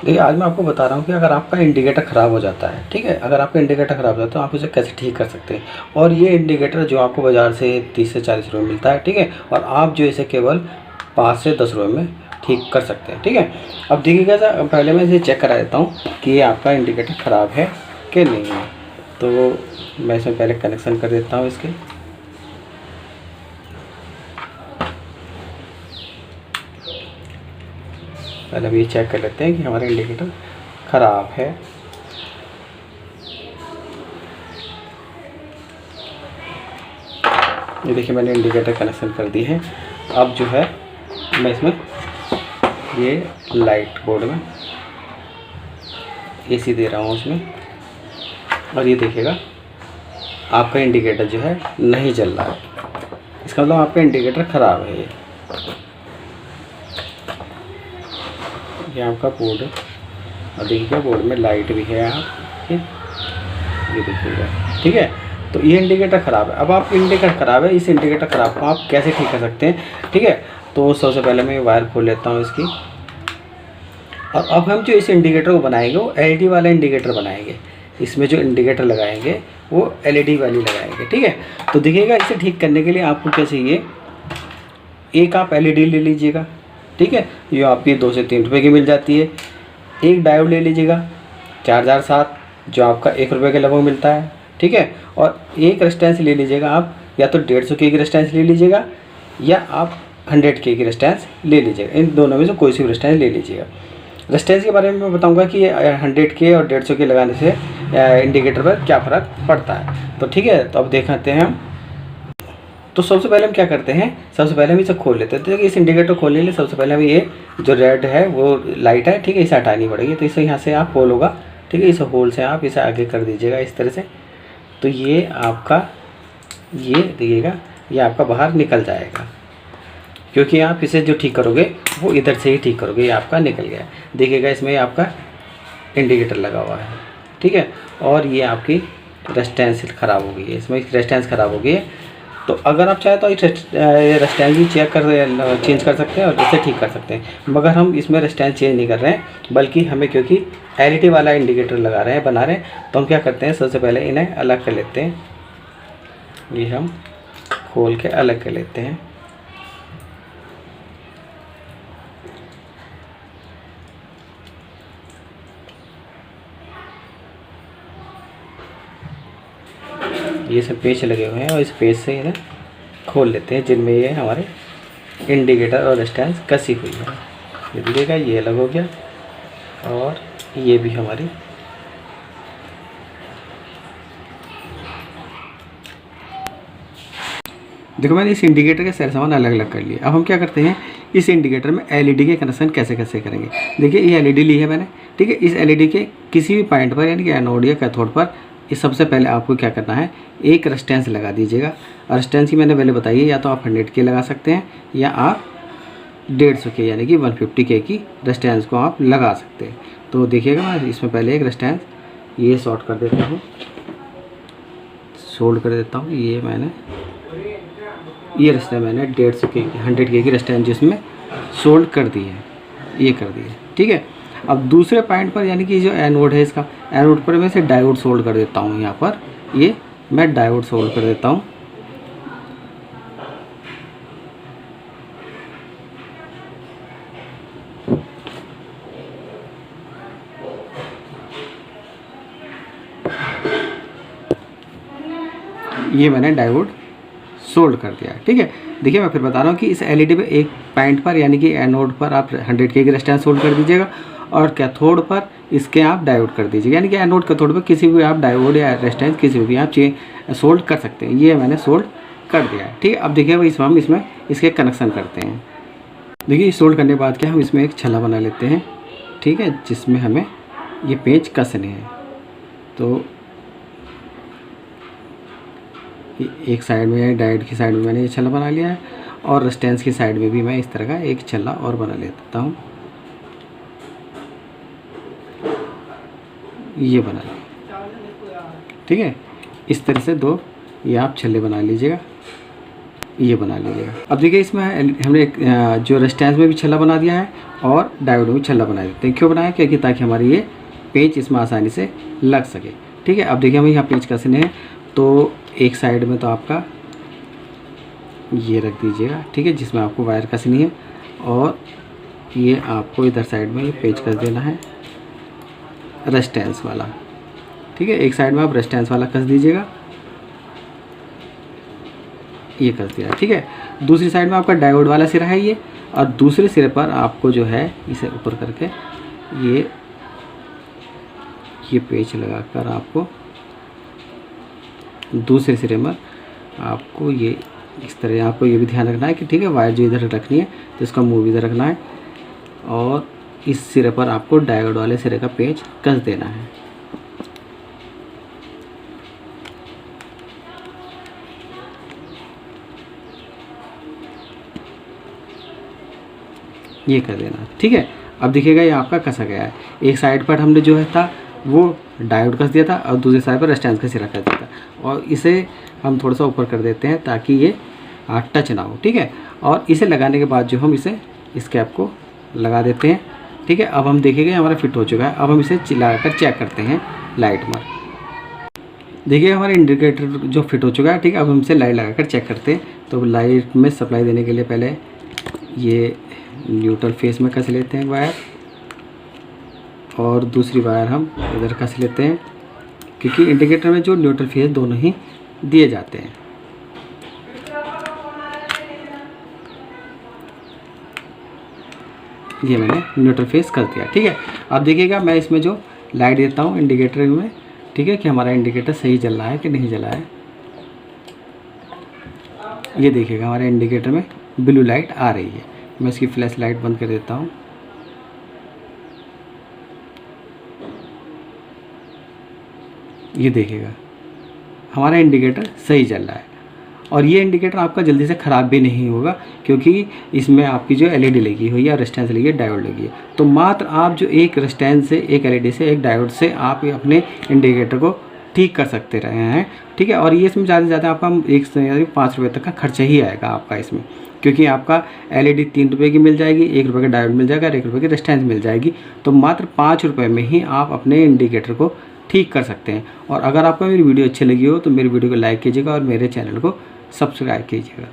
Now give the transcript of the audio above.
देखिए आज मैं आपको बता रहा हूँ कि अगर आपका इंडिकेटर ख़राब हो जाता है, ठीक है, अगर आपका इंडिकेटर ख़राब हो जाता है तो आप उसे कैसे ठीक कर सकते हैं। और ये इंडिकेटर जो आपको बाज़ार से 30 से 40 रुपये में मिलता है, ठीक है, और आप जो इसे केवल 5 से 10 रुपये में ठीक कर सकते हैं, ठीक है। अब देखिएगा सर, पहले मैं इसे चेक करा देता हूँ कि ये आपका इंडिकेटर ख़राब है कि नहीं है। तो मैं इसमें पहले कनेक्शन कर देता हूँ इसके। पहले हम ये चेक कर लेते हैं कि हमारा इंडिकेटर ख़राब है। ये देखिए मैंने इंडिकेटर कनेक्शन कर दी है। अब जो है मैं इसमें ये लाइट बोर्ड में एसी दे रहा हूँ उसमें, और ये देखिएगा आपका इंडिकेटर जो है नहीं जल रहा है, इसका मतलब आपका इंडिकेटर ख़राब है। ये आपका बोर्ड है और देखिएगा बोर्ड में लाइट भी है आप ये देखिएगा, ठीक है। तो ये इंडिकेटर ख़राब है। अब आप इंडिकेटर ख़राब है, इस इंडिकेटर ख़राब को आप कैसे ठीक कर सकते हैं, ठीक है। तो सबसे पहले मैं वायर खोल लेता हूँ इसकी, और अब हम जो इस इंडिकेटर को बनाएंगे वो एलईडी वाला इंडिकेटर बनाएंगे। इसमें जो इंडिकेटर लगाएंगे वो एलईडी वाली लगाएंगे, ठीक है। तो देखिएगा इसे ठीक करने के लिए आपको क्या चाहिए, एक आप एलईडी ले लीजिएगा, ठीक है, ये आपकी 2 से 3 रुपये की मिल जाती है। एक डायोड ले लीजिएगा 4007 जो आपका 1 रुपये के लगभग मिलता है, ठीक है। और एक रेजिस्टेंस ले लीजिएगा आप, या तो 150 के की रेजिस्टेंस ले लीजिएगा या आप 100 के की रेजिस्टेंस ले लीजिएगा। इन दोनों में से कोई सी भी रेजिस्टेंस ले लीजिएगा। रेजिस्टेंस के बारे में मैं बताऊंगा कि 100 के और 150 के लगाने से इंडिकेटर पर क्या फ़र्क पड़ता है। तो ठीक है, तो अब देखते हैं हम। तो सबसे पहले हम क्या करते हैं, सबसे पहले हम इसे खोल लेते हैं। तो इस इंडिकेटर खोलने के लिए सबसे पहले हमें ये जो रेड है वो लाइट है, ठीक है, इसे हटानी पड़ेगी। तो इसे यहाँ से आप होल होगा, ठीक है, इस होल से आप इसे आगे कर दीजिएगा इस तरह से। तो ये आपका, ये देखिएगा ये आपका बाहर निकल जाएगा, क्योंकि आप इसे जो ठीक करोगे वो इधर से ही ठीक करोगे। ये आपका निकल गया, देखिएगा इसमें आपका इंडिकेटर लगा हुआ है, ठीक है। और ये आपकी रेजिस्टेंस ख़राब हो गई है, इसमें रेजिस्टेंस ख़राब हो गई है। तो अगर आप चाहें तो रेजिस्टेंस भी चेंज कर सकते हैं और इसे ठीक कर सकते हैं, मगर हम इसमें रेजिस्टेंस चेंज नहीं कर रहे हैं, बल्कि हमें क्योंकि एलईडी वाला इंडिकेटर लगा रहे हैं, बना रहे हैं, तो हम क्या करते हैं, सबसे पहले इन्हें अलग कर लेते हैं। ये हम खोल के अलग कर लेते हैं। ये सब पेच लगे हुए हैं और इस पेच से इन्हें खोल लेते हैं, जिनमें ये हमारे इंडिकेटर और रेजिस्टेंस कसी हुई है। ये देखिएगा ये अलग हो गया, और ये भी हमारी देखो मैंने इस इंडिकेटर के सारे सामान अलग अलग कर लिए। अब हम क्या करते हैं, इस इंडिकेटर में एलईडी के कनेक्शन कैसे कैसे करेंगे। देखिए ये एलईडी ली है मैंने, ठीक है। इस एलईडी के किसी भी पॉइंट पर यानी कि एनोड या कैथोड पर इस सबसे पहले आपको क्या करना है, एक रेजिस्टेंस लगा दीजिएगा। रेजिस्टेंस की मैंने पहले बताई है, या तो आप 100 के लगा सकते हैं या आप 150 के यानी कि 150 के की रेजिस्टेंस को आप लगा सकते हैं। तो देखिएगा मैं इसमें पहले एक रेजिस्टेंस ये शॉर्ट कर देता हूँ, सोल्ड कर देता हूँ। ये मैंने ये रेजिस्टेंस मैंने 150 के की 100 के की रेजिस्टेंस जिसमें सोल्ड कर दी है, ये कर दी है, ठीक है। अब दूसरे पॉइंट पर यानी कि जो एनोड है, इसका एनोड पर मैं इसे डायोड सोल्ड कर देता हूँ। यहाँ पर ये मैं डायोड सोल्ड कर देता हूँ। ये मैंने डायोड सोल्ड कर दिया, ठीक है। देखिए मैं फिर बता रहा हूँ कि इस एलईडी पे एक पॉइंट पर यानी कि एनोड पर आप 100 के की रेजिस्टेंस सोल्ड कर दीजिएगा, और कैथोड पर इसके आप डायोड कर दीजिएगा, यानी कि एनोड कैथोड पर किसी भी आप डायोड या रेजिस्टेंस किसी भी आप सोल्ड कर सकते हैं। ये मैंने सोल्ड कर दिया है, ठीक है। अब देखिए इसमें हम इसमें इसके कनेक्शन करते हैं। देखिए सोल्ड करने के बाद क्या हम इसमें एक छल्ला बना लेते हैं, ठीक है, जिसमें हमें ये पेंच कसने हैं। तो एक साइड में डायोड की साइड में मैंने ये छल्ला बना लिया है, और रेजिस्टेंस की साइड में भी मैं इस तरह का एक छल्ला और बना लेता हूँ। ये बना लिया, ठीक है। इस तरह से 2 ये आप छल्ले बना लीजिएगा। ये बना लीजिएगा। अब देखिए इसमें हमने एक जो रेजिस्टेंस में भी छल्ला बना दिया है और डायोड में भी छल्ला बना देते हैं। क्यों बनाया? क्योंकि ताकि हमारी ये पेंच इसमें आसानी से लग सके। ठीक है, अब देखिए हमें यहाँ पेंच कसने हैं, तो एक साइड में तो आपका ये रख दीजिएगा, ठीक है, जिसमें आपको वायर कसनी है, और ये आपको इधर साइड में ये पेंच कस देना है रेजिस्टेंस वाला। ठीक है, एक साइड में आप रेजिस्टेंस वाला कस दीजिएगा, ये कस दिया। ठीक है, दूसरी साइड में आपका डायोड वाला सिरा है ये, और दूसरे सिरे पर आपको जो है इसे ऊपर करके ये पेंच लगाकर आपको दूसरे सिरे में आपको ये इस तरह, आपको ये भी ध्यान रखना है कि ठीक है वायर जो इधर रखनी है तो इसका मुंह भी इधर रखना है, और इस सिरे पर आपको डायोड वाले सिरे का पेंच कस देना है। ये कर देना। ठीक है, अब देखिएगा ये आपका कसा गया है। एक साइड पर हमने जो है था वो डायोड कस दिया था और दूसरी साइड पर रेजिस्टेंस का सिरा कस दिया था, और इसे हम थोड़ा सा ऊपर कर देते हैं ताकि ये टच ना हो। ठीक है, और इसे लगाने के बाद जो हम इसे इस कैप को लगा देते हैं। ठीक है, अब हम देखेंगे हमारा फिट हो चुका है। अब हम इसे लगाकर चेक करते हैं लाइट में। देखिए हमारा इंडिकेटर जो फिट हो चुका है। ठीक है, अब हम इसे लाइट लगाकर चेक करते हैं। तो लाइट में सप्लाई देने के लिए पहले ये न्यूट्रल फेस में कस लेते हैं वायर, और दूसरी वायर हम इधर कस लेते हैं, क्योंकि इंडिकेटर में जो न्यूट्रल फेस दोनों ही दिए जाते हैं। ये मैंने न्यूट्रल फेस कर दिया। ठीक है, अब देखिएगा मैं इसमें जो लाइट देता हूँ इंडिकेटर में, ठीक है, कि हमारा इंडिकेटर सही जल रहा है कि नहीं जला है। ये देखिएगा हमारे इंडिकेटर में ब्लू लाइट आ रही है। मैं इसकी फ्लैश लाइट बंद कर देता हूँ। ये देखिएगा हमारा इंडिकेटर सही जल रहा है, और ये इंडिकेटर आपका जल्दी से ख़राब भी नहीं होगा, क्योंकि इसमें आपकी जो एलईडी लगी हुई है, रेजिस्टेंस लगी है, डायोड लगी है। तो मात्र आप जो एक रेजिस्टेंस से, एक एलईडी से, एक डायोड से आप अपने इंडिकेटर को ठीक कर सकते रहे हैं। ठीक है, और ये इसमें ज़्यादा से ज़्यादा आपका 1 से 5 रुपये तक का खर्चा ही आएगा आपका इसमें, क्योंकि आपका एलईडी 3 रुपये की मिल जाएगी, 1 रुपये का डायोड मिल जाएगा और 1 रुपये की रेजिस्टेंस मिल जाएगी। तो मात्र 5 रुपये में ही आप अपने इंडिकेटर को ठीक कर सकते हैं। और अगर आपको मेरी वीडियो अच्छी लगी हो तो मेरी वीडियो को लाइक कीजिएगा और मेरे चैनल को सब्सक्राइब कीजिएगा।